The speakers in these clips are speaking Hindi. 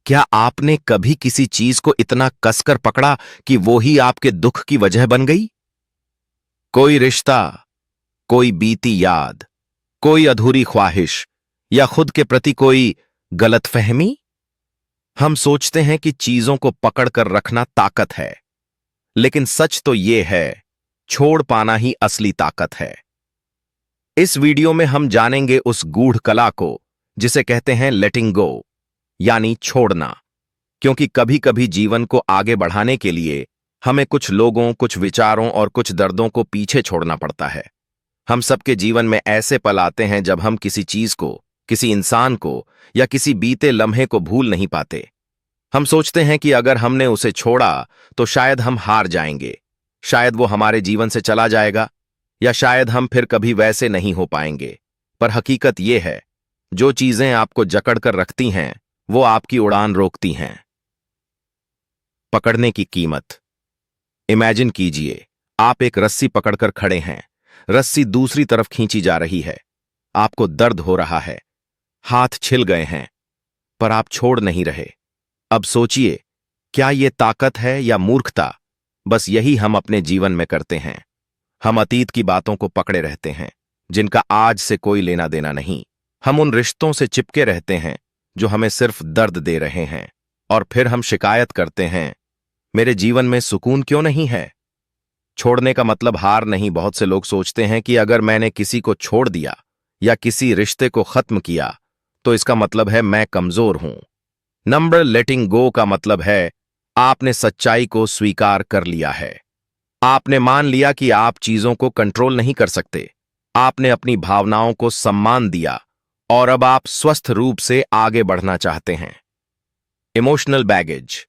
क्या आपने कभी किसी चीज को इतना कसकर पकड़ा कि वो ही आपके दुख की वजह बन गई? कोई रिश्ता, कोई बीती याद, कोई अधूरी ख्वाहिश या खुद के प्रति कोई गलतफहमी? हम सोचते हैं कि चीजों को पकड़कर रखना ताकत है, लेकिन सच तो यह है, छोड़ पाना ही असली ताकत है। इस वीडियो में हम जानेंगे उस गूढ़ कला को जिसे कहते हैं लेटिंग गो, यानी छोड़ना। क्योंकि कभी कभी जीवन को आगे बढ़ाने के लिए हमें कुछ लोगों, कुछ विचारों और कुछ दर्दों को पीछे छोड़ना पड़ता है। हम सबके जीवन में ऐसे पल आते हैं जब हम किसी चीज को, किसी इंसान को या किसी बीते लम्हे को भूल नहीं पाते। हम सोचते हैं कि अगर हमने उसे छोड़ा तो शायद हम हार जाएंगे, शायद वो हमारे जीवन से चला जाएगा, या शायद हम फिर कभी वैसे नहीं हो पाएंगे। पर हकीकत यह है, जो चीजें आपको जकड़ कर रखती हैं वो आपकी उड़ान रोकती हैं। पकड़ने की कीमत। इमेजिन कीजिए, आप एक रस्सी पकड़कर खड़े हैं। रस्सी दूसरी तरफ खींची जा रही है। आपको दर्द हो रहा है, हाथ छिल गए हैं, पर आप छोड़ नहीं रहे। अब सोचिए, क्या यह ताकत है या मूर्खता? बस यही हम अपने जीवन में करते हैं। हम अतीत की बातों को पकड़े रहते हैं जिनका आज से कोई लेना देना नहीं। हम उन रिश्तों से चिपके रहते हैं जो हमें सिर्फ दर्द दे रहे हैं, और फिर हम शिकायत करते हैं, मेरे जीवन में सुकून क्यों नहीं है? छोड़ने का मतलब हार नहीं। बहुत से लोग सोचते हैं कि अगर मैंने किसी को छोड़ दिया या किसी रिश्ते को खत्म किया तो इसका मतलब है मैं कमजोर हूं। नंबर लेटिंग गो का मतलब है आपने सच्चाई को स्वीकार कर लिया है। आपने मान लिया कि आप चीजों को कंट्रोल नहीं कर सकते। आपने अपनी भावनाओं को सम्मान दिया और अब आप स्वस्थ रूप से आगे बढ़ना चाहते हैं। इमोशनल बैगेज,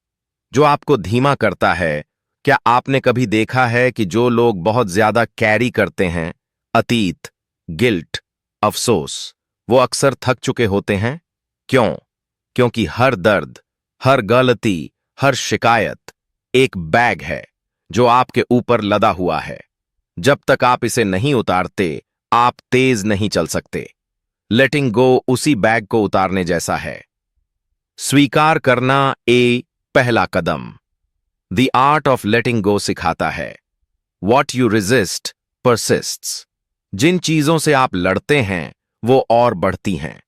जो आपको धीमा करता है। क्या आपने कभी देखा है कि जो लोग बहुत ज्यादा कैरी करते हैं, अतीत, गिल्ट, अफसोस, वो अक्सर थक चुके होते हैं? क्यों? क्योंकि हर दर्द, हर गलती, हर शिकायत एक बैग है जो आपके ऊपर लदा हुआ है। जब तक आप इसे नहीं उतारते, आप तेज नहीं चल सकते। लेटिंग गो उसी बैग को उतारने जैसा है। स्वीकार करना पहला कदम। द आर्ट ऑफ लेटिंग गो सिखाता है, वॉट यू रेजिस्ट परसिस्ट्स। जिन चीजों से आप लड़ते हैं वो और बढ़ती हैं,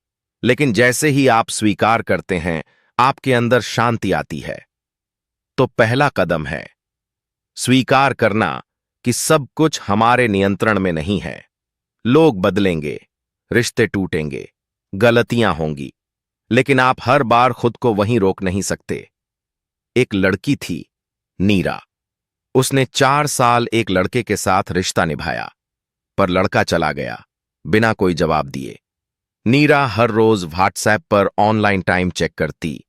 लेकिन जैसे ही आप स्वीकार करते हैं आपके अंदर शांति आती है। तो पहला कदम है स्वीकार करना कि सब कुछ हमारे नियंत्रण में नहीं है। लोग बदलेंगे, रिश्ते टूटेंगे, गलतियां होंगी, लेकिन आप हर बार खुद को वहीं रोक नहीं सकते। एक लड़की थी, नीरा। उसने 4 साल एक लड़के के साथ रिश्ता निभाया, पर लड़का चला गया बिना कोई जवाब दिए। नीरा हर रोज व्हाट्सएप पर ऑनलाइन टाइम चेक करती,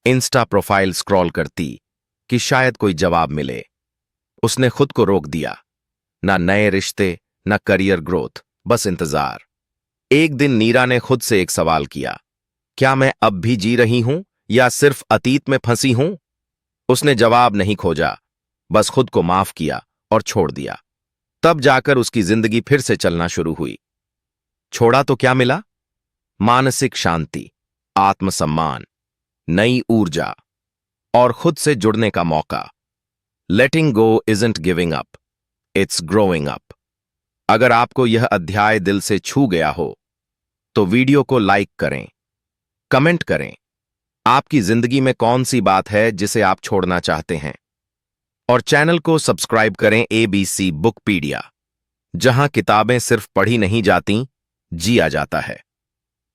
इंस्टा प्रोफाइल स्क्रॉल करती कि शायद कोई जवाब मिले। उसने खुद को रोक दिया, ना नए रिश्ते, ना करियर ग्रोथ, बस इंतजार। एक दिन नीरा ने खुद से एक सवाल किया, क्या मैं अब भी जी रही हूं या सिर्फ अतीत में फंसी हूं? उसने जवाब नहीं खोजा, बस खुद को माफ किया और छोड़ दिया। तब जाकर उसकी जिंदगी फिर से चलना शुरू हुई। छोड़ा तो क्या मिला? मानसिक शांति, आत्मसम्मान, नई ऊर्जा और खुद से जुड़ने का मौका। Letting go isn't giving up, it's growing up. अगर आपको यह अध्याय दिल से छू गया हो तो वीडियो को लाइक करें, कमेंट करें, आपकी जिंदगी में कौन सी बात है जिसे आप छोड़ना चाहते हैं, और चैनल को सब्सक्राइब करें ABC बुकपीडिया, जहां किताबें सिर्फ पढ़ी नहीं जाती, जिया जाता है।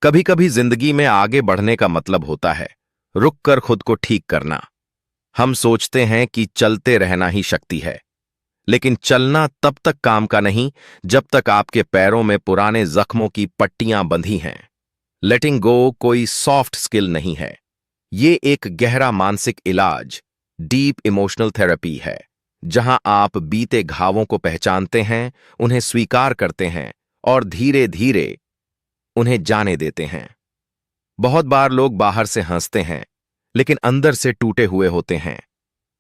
कभी कभी जिंदगी में आगे बढ़ने का मतलब होता है रुककर खुद को ठीक करना। हम सोचते हैं कि चलते रहना ही शक्ति है, लेकिन चलना तब तक काम का नहीं जब तक आपके पैरों में पुराने जख्मों की पट्टियां बंधी हैं। लेटिंग गो कोई सॉफ्ट स्किल नहीं है, ये एक गहरा मानसिक इलाज, डीप इमोशनल थेरेपी है, जहां आप बीते घावों को पहचानते हैं, उन्हें स्वीकार करते हैं और धीरे धीरे उन्हें जाने देते हैं। बहुत बार लोग बाहर से हंसते हैं, लेकिन अंदर से टूटे हुए होते हैं।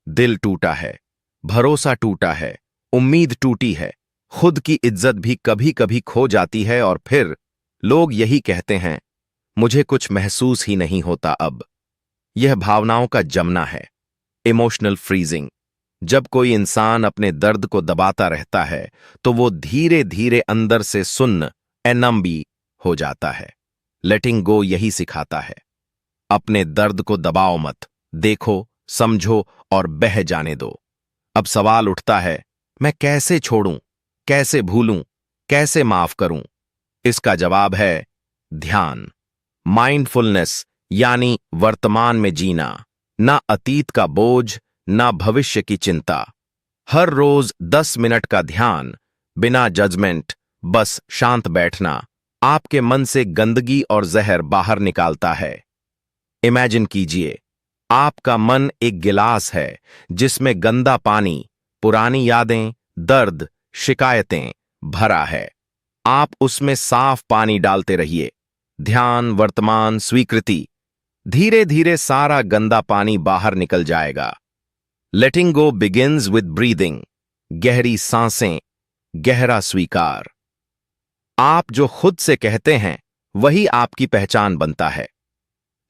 दिल टूटा है, भरोसा टूटा है, उम्मीद टूटी है, खुद की इज्जत भी कभी कभी खो जाती है, और फिर लोग यही कहते हैं, मुझे कुछ महसूस ही नहीं होता अब। यह भावनाओं का जमना है, इमोशनल फ्रीजिंग। जब कोई इंसान अपने दर्द को दबाता रहता है तो वो धीरे धीरे अंदर से सुन्न एनम्बी हो जाता है। लेटिंग गो यही सिखाता है। अपने दर्द को दबाओ मत, देखो, समझो और बह जाने दो। अब सवाल उठता है, मैं कैसे छोड़ूं, कैसे भूलूं, कैसे माफ करूं? इसका जवाब है ध्यान, माइंडफुलनेस, यानी वर्तमान में जीना। ना अतीत का बोझ, ना भविष्य की चिंता। हर रोज 10 मिनट का ध्यान, बिना जजमेंट, बस शांत बैठना, आपके मन से गंदगी और जहर बाहर निकालता है। इमेजिन कीजिए, आपका मन एक गिलास है जिसमें गंदा पानी, पुरानी यादें, दर्द, शिकायतें भरा है। आप उसमें साफ पानी डालते रहिए। ध्यान, वर्तमान, स्वीकृति। धीरे धीरे सारा गंदा पानी बाहर निकल जाएगा। लेटिंग गो बिगिंस विद ब्रीदिंग। गहरी सांसें, गहरा स्वीकार। आप जो खुद से कहते हैं वही आपकी पहचान बनता है।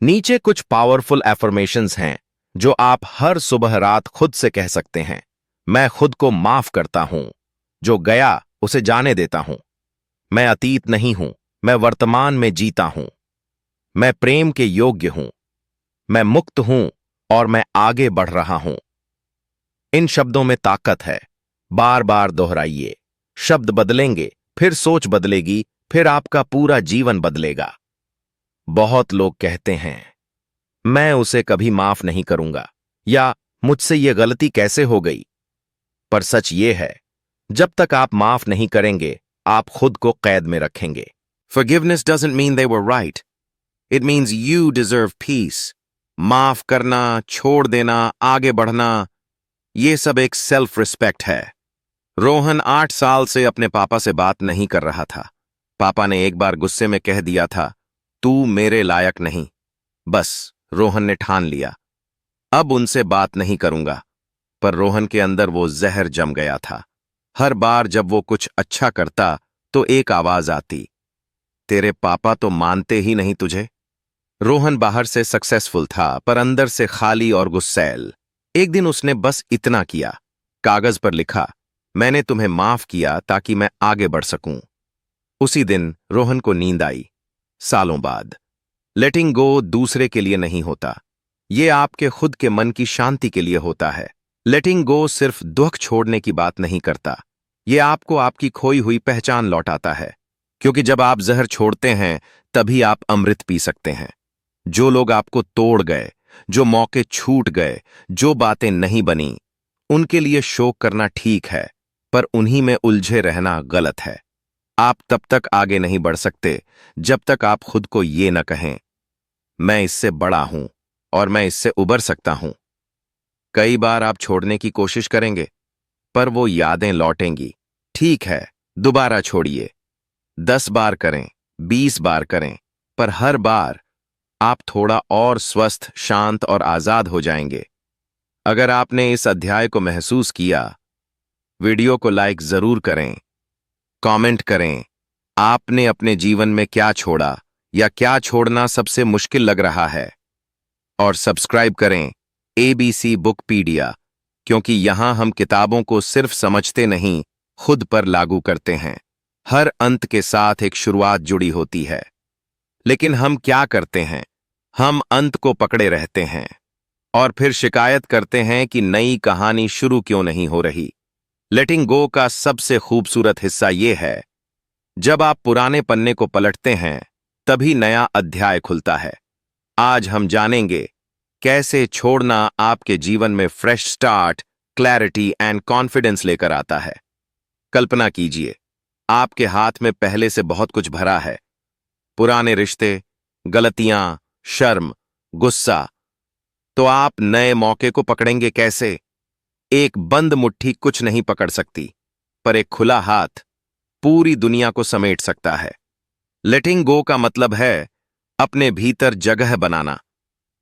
नीचे कुछ पावरफुल एफर्मेशंस हैं जो आप हर सुबह रात खुद से कह सकते हैं। मैं खुद को माफ करता हूं। जो गया उसे जाने देता हूं। मैं अतीत नहीं हूं, मैं वर्तमान में जीता हूं। मैं प्रेम के योग्य हूं। मैं मुक्त हूं और मैं आगे बढ़ रहा हूं। इन शब्दों में ताकत है। बार बार दोहराइए। शब्द बदलेंगे, फिर सोच बदलेगी, फिर आपका पूरा जीवन बदलेगा। बहुत लोग कहते हैं, मैं उसे कभी माफ नहीं करूंगा, या मुझसे यह गलती कैसे हो गई। पर सच ये है, जब तक आप माफ नहीं करेंगे, आप खुद को कैद में रखेंगे। Forgiveness doesn't mean they were right. It means you deserve peace. माफ करना, छोड़ देना, आगे बढ़ना, ये सब एक सेल्फ रिस्पेक्ट है। रोहन 8 साल से अपने पापा से बात नहीं कर रहा था। पापा ने एक बार गुस्से में कह दिया था, तू मेरे लायक नहीं। बस रोहन ने ठान लिया, अब उनसे बात नहीं करूंगा। पर रोहन के अंदर वो जहर जम गया था। हर बार जब वो कुछ अच्छा करता तो एक आवाज आती, तेरे पापा तो मानते ही नहीं तुझे। रोहन बाहर से सक्सेसफुल था पर अंदर से खाली और गुस्सैल। एक दिन उसने बस इतना किया, कागज पर लिखा, मैंने तुम्हें माफ किया ताकि मैं आगे बढ़ सकूं। उसी दिन रोहन को नींद आई। सालों बाद लेटिंग गो दूसरे के लिए नहीं होता, ये आपके खुद के मन की शांति के लिए होता है। लेटिंग गो सिर्फ दुख छोड़ने की बात नहीं करता, ये आपको आपकी खोई हुई पहचान लौटाता है। क्योंकि जब आप जहर छोड़ते हैं तभी आप अमृत पी सकते हैं। जो लोग आपको तोड़ गए, जो मौके छूट गए, जो बातें नहीं बनी, उनके लिए शोक करना ठीक है, पर उन्हीं में उलझे रहना गलत है। आप तब तक आगे नहीं बढ़ सकते जब तक आप खुद को ये न कहें, मैं इससे बड़ा हूं और मैं इससे उबर सकता हूं। कई बार आप छोड़ने की कोशिश करेंगे, पर वो यादें लौटेंगी। ठीक है, दोबारा छोड़िए। 10 बार करें, 20 बार करें, पर हर बार आप थोड़ा और स्वस्थ, शांत और आजाद हो जाएंगे। अगर आपने इस अध्याय को महसूस किया, वीडियो को लाइक जरूर करें, कमेंट करें, आपने अपने जीवन में क्या छोड़ा या क्या छोड़ना सबसे मुश्किल लग रहा है, और सब्सक्राइब करें ABC बुकपीडिया, क्योंकि यहां हम किताबों को सिर्फ समझते नहीं, खुद पर लागू करते हैं। हर अंत के साथ एक शुरुआत जुड़ी होती है। लेकिन हम क्या करते हैं? हम अंत को पकड़े रहते हैं और फिर शिकायत करते हैं कि नई कहानी शुरू क्यों नहीं हो रही। लेटिंग गो का सबसे खूबसूरत हिस्सा यह है, जब आप पुराने पन्ने को पलटते हैं तभी नया अध्याय खुलता है। आज हम जानेंगे कैसे छोड़ना आपके जीवन में fresh start, clarity and confidence लेकर आता है। कल्पना कीजिए, आपके हाथ में पहले से बहुत कुछ भरा है, पुराने रिश्ते, गलतियां, शर्म, गुस्सा। तो आप नए मौके को पकड़ेंगे कैसे? एक बंद मुट्ठी कुछ नहीं पकड़ सकती, पर एक खुला हाथ पूरी दुनिया को समेट सकता है। लेटिंग गो का मतलब है अपने भीतर जगह बनाना,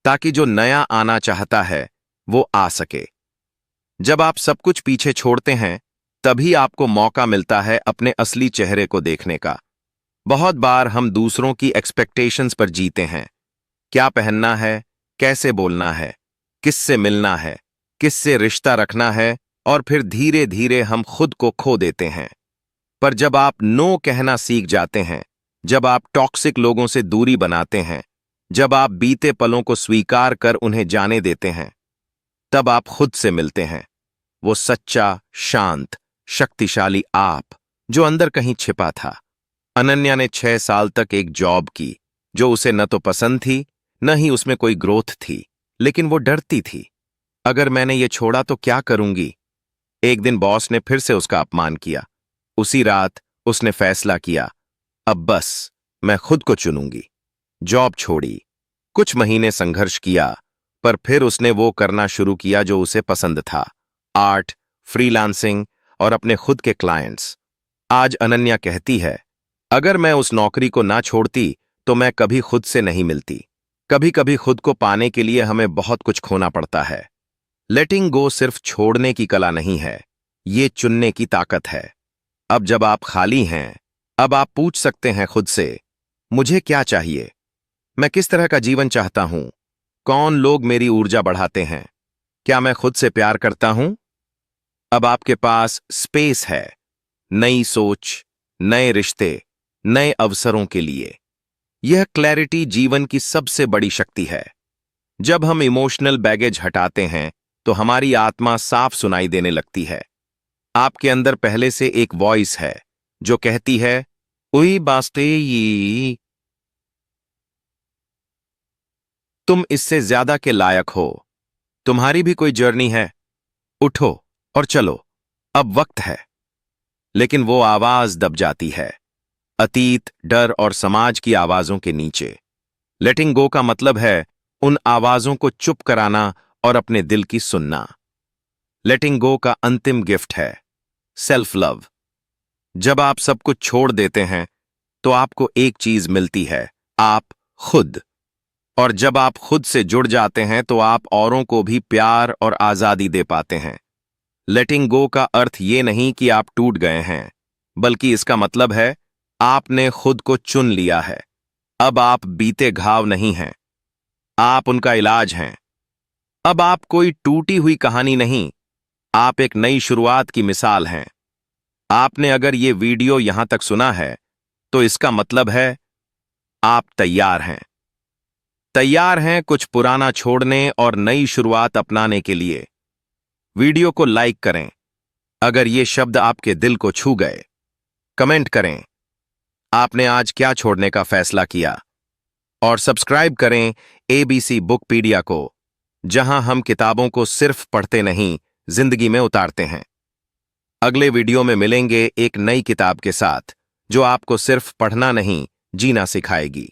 ताकि जो नया आना चाहता है वो आ सके। जब आप सब कुछ पीछे छोड़ते हैं तभी आपको मौका मिलता है अपने असली चेहरे को देखने का। बहुत बार हम दूसरों की एक्सपेक्टेशंस पर जीते हैं, क्या पहनना है, कैसे बोलना है, किससे मिलना है, किससे रिश्ता रखना है, और फिर धीरे धीरे हम खुद को खो देते हैं। पर जब आप नो कहना सीख जाते हैं, जब आप टॉक्सिक लोगों से दूरी बनाते हैं, जब आप बीते पलों को स्वीकार कर उन्हें जाने देते हैं, तब आप खुद से मिलते हैं। वो सच्चा, शांत, शक्तिशाली आप जो अंदर कहीं छिपा था। अनन्या ने 6 साल तक एक जॉब की जो उसे न तो पसंद थी, न ही उसमें कोई ग्रोथ थी, लेकिन वो डरती थी। अगर मैंने ये छोड़ा तो क्या करूंगी? एक दिन बॉस ने फिर से उसका अपमान किया। उसी रात उसने फैसला किया, अब बस मैं खुद को चुनूंगी। जॉब छोड़ी, कुछ महीने संघर्ष किया, पर फिर उसने वो करना शुरू किया जो उसे पसंद था, आर्ट, फ्रीलांसिंग और अपने खुद के क्लाइंट्स। आज अनन्या कहती है, अगर मैं उस नौकरी को ना छोड़ती तो मैं कभी खुद से नहीं मिलती। कभी कभी खुद को पाने के लिए हमें बहुत कुछ खोना पड़ता है। लेटिंग गो सिर्फ छोड़ने की कला नहीं है, ये चुनने की ताकत है। अब जब आप खाली हैं, अब आप पूछ सकते हैं खुद से, मुझे क्या चाहिए? मैं किस तरह का जीवन चाहता हूं? कौन लोग मेरी ऊर्जा बढ़ाते हैं? क्या मैं खुद से प्यार करता हूं? अब आपके पास स्पेस है, नई सोच, नए रिश्ते, नए अवसरों के लिए। यह क्लैरिटी जीवन की सबसे बड़ी शक्ति है। जब हम इमोशनल बैगेज हटाते हैं तो हमारी आत्मा साफ सुनाई देने लगती है। आपके अंदर पहले से एक वॉइस है जो कहती है, उई बास्ते ये, तुम इससे ज्यादा के लायक हो। तुम्हारी भी कोई जर्नी है। उठो और चलो, अब वक्त है। लेकिन वो आवाज दब जाती है, अतीत, डर और समाज की आवाजों के नीचे। लेटिंग गो का मतलब है उन आवाजों को चुप कराना और अपने दिल की सुनना। लेटिंग गो का अंतिम गिफ्ट है सेल्फ लव। जब आप सब कुछ छोड़ देते हैं तो आपको एक चीज मिलती है, आप खुद। और जब आप खुद से जुड़ जाते हैं तो आप औरों को भी प्यार और आजादी दे पाते हैं। लेटिंग गो का अर्थ ये नहीं कि आप टूट गए हैं, बल्कि इसका मतलब है आपने खुद को चुन लिया है। अब आप बीते घाव नहीं हैं, आप उनका इलाज हैं। अब आप कोई टूटी हुई कहानी नहीं, आप एक नई शुरुआत की मिसाल हैं। आपने अगर ये वीडियो यहां तक सुना है तो इसका मतलब है आप तैयार हैं। तैयार हैं कुछ पुराना छोड़ने और नई शुरुआत अपनाने के लिए। वीडियो को लाइक करें अगर ये शब्द आपके दिल को छू गए। कमेंट करें आपने आज क्या छोड़ने का फैसला किया। और सब्सक्राइब करें एबीसी बुकपीडिया को, जहां हम किताबों को सिर्फ पढ़ते नहीं, जिंदगी में उतारते हैं। अगले वीडियो में मिलेंगे एक नई किताब के साथ जो आपको सिर्फ पढ़ना नहीं, जीना सिखाएगी।